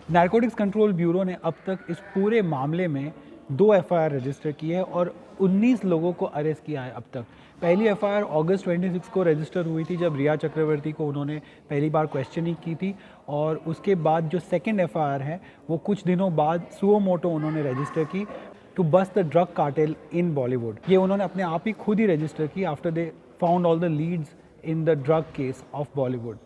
Narcotics control bureau ने अब तक इस पूरे मामले में 2 एफआईआर रजिस्टर की है और 19 लोगों को अरेस्ट किया है अब तक। पहली एफआईआर अगस्त 26 को रजिस्टर हुई थी जब रिया चक्रवर्ती को उन्होंने पहली बार क्वेश्चनिंग की थी, और उसके बाद जो सेकंड एफआईआर है वो कुछ दिनों बाद सुओ मोटो उन्होंने रजिस्टर की to bust the drug cartel in Bollywood. ये उन्होंने अपने आप ही खुद ही रजिस्टर की after they found all the leads in the drug case of Bollywood.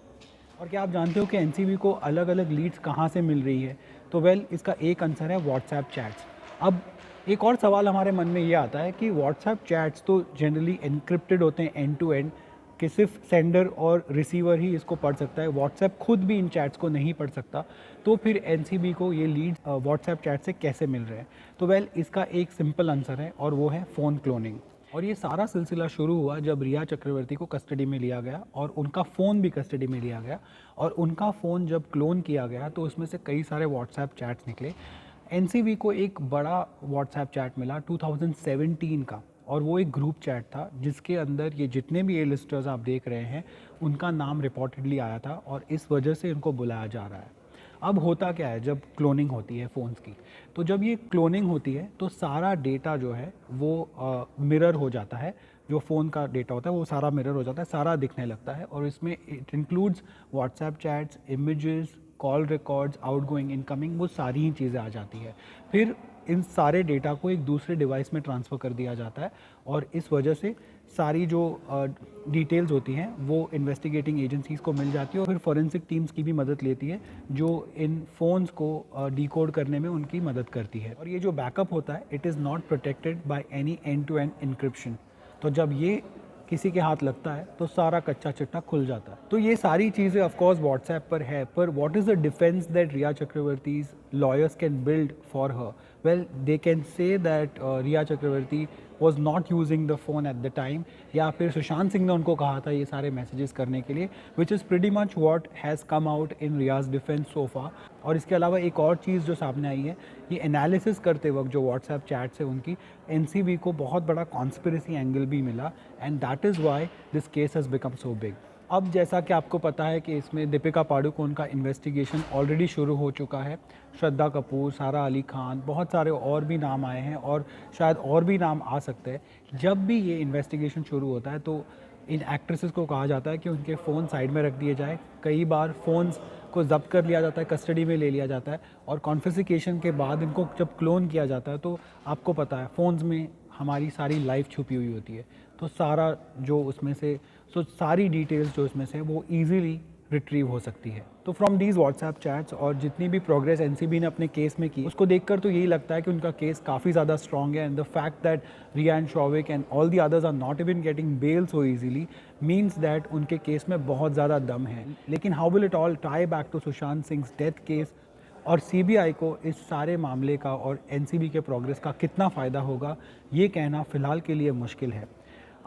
और क्या आप जानते हो कि एनसीबी को अलग अलग लीड्स कहाँ से मिल रही है? तो इसका एक आंसर है व्हाट्सएप चैट्स। अब एक और सवाल हमारे मन में ये आता है कि व्हाट्सएप चैट्स तो जनरली एनक्रिप्टेड होते हैं एंड टू एंड, कि सिर्फ सेंडर और रिसीवर ही इसको पढ़ सकता है, व्हाट्सएप खुद भी इन चैट्स को नहीं पढ़ सकता, तो फिर एनसीबी को ये लीड्स व्हाट्सएप चैट से कैसे मिल रहे हैं? तो इसका एक सिंपल आंसर है और वो है फ़ोन क्लोनिंग। और ये सारा सिलसिला शुरू हुआ जब रिया चक्रवर्ती को कस्टडी में लिया गया और उनका फ़ोन भी कस्टडी में लिया गया, और उनका फ़ोन जब क्लोन किया गया तो उसमें से कई सारे व्हाट्सएप चैट्स निकले। एनसीबी को एक बड़ा व्हाट्सएप चैट मिला 2017 का, और वो एक ग्रुप चैट था जिसके अंदर ये जितने भी ए लिस्टर्स आप देख रहे हैं उनका नाम रिपोर्टेडली आया था, और इस वजह से इनको बुलाया जा रहा है। अब होता क्या है जब क्लोनिंग होती है फ़ोन्स की, तो जब ये क्लोनिंग होती है तो सारा डेटा जो है वो मिरर हो जाता है, जो फ़ोन का डेटा होता है वो सारा मिरर हो जाता है, सारा दिखने लगता है, और इसमें it includes WhatsApp chats, images, call records, outgoing, incoming, वो सारी ही चीज़ें आ जाती है। फिर इन सारे डेटा को एक दूसरे डिवाइस में ट्रांसफ़र कर दिया जाता है, और इस वजह से सारी जो डिटेल्स होती हैं वो इन्वेस्टिगेटिंग एजेंसीज़ को मिल जाती है, और फिर फॉरेंसिक टीम्स की भी मदद लेती है जो इन फ़ोन्स को डिकोड करने में उनकी मदद करती है। और ये जो बैकअप होता है it is not protected by any end to end encryption. तो जब ये किसी के हाथ लगता है तो सारा कच्चा चिट्टा खुल जाता है। तो ये सारी चीज़ें ऑफ कोर्स व्हाट्सएप पर है, पर what is the defence that Rhea Chakraborty's lawyers can build for her? Well, they can say that Rhea Chakraborty was not using the phone at the time, या फिर सुशांत सिंह ने उनको कहा था ये सारे मैसेजेस करने के लिए, which is pretty much what has come out in Rhea's defence so far. और इसके अलावा एक और चीज़ जो सामने आई है, ये एनालिसिस करते वक्त जो व्हाट्सएप चैट्स है उनकी, एनसीबी को बहुत बड़ा कॉन्स्पिरेसी एंगल भी मिला, and that is why this case has become so big. अब जैसा कि आपको पता है कि इसमें दीपिका पादुकोण का इन्वेस्टिगेशन ऑलरेडी शुरू हो चुका है, श्रद्धा कपूर, सारा अली खान, बहुत सारे और भी नाम आए हैं, और शायद और भी नाम आ सकते हैं। जब भी ये इन्वेस्टिगेशन शुरू होता है तो इन एक्ट्रेसेस को कहा जाता है कि उनके फ़ोन साइड में रख दिए जाए। कई बार फ़ोन्स को जब्त कर लिया जाता है, कस्टडी में ले लिया जाता है, और कॉन्फिस्केशन के बाद इनको जब क्लोन किया जाता है तो आपको पता है फ़ोन्स में हमारी सारी लाइफ छुपी हुई होती है, तो सारा जो उसमें से सारी डिटेल्स जो इसमें से वो ईजीली रिट्रीव हो सकती है। तो फ्रॉम दीज व्हाट्सएप चैट्स और जितनी भी प्रोग्रेस एनसीबी ने अपने केस में की, उसको देखकर तो यही लगता है कि उनका केस काफ़ी ज़्यादा स्ट्रॉन्ग है, and the fact that Rhea and Showik and all the others are not even getting bail so easily means that उनके केस में बहुत ज़्यादा दम है। लेकिन how will it all tie back to Sushant Singh death case, और सीबीआई को इस सारे मामले का और एनसीबी के प्रोग्रेस का कितना फ़ायदा होगा, ये कहना फ़िलहाल के लिए मुश्किल है।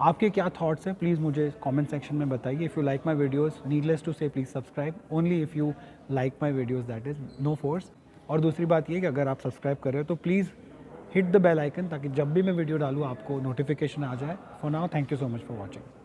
आपके क्या थॉट्स हैं प्लीज़ मुझे कमेंट सेक्शन में बताइए। If you like my videos, needless to say please subscribe only if you like my videos, that is no force. और दूसरी बात ये कि अगर आप सब्सक्राइब कर रहे हो तो please hit the bell icon, ताकि जब भी मैं वीडियो डालूँ आपको नोटिफिकेशन आ जाए। For now, thank you so much for watching.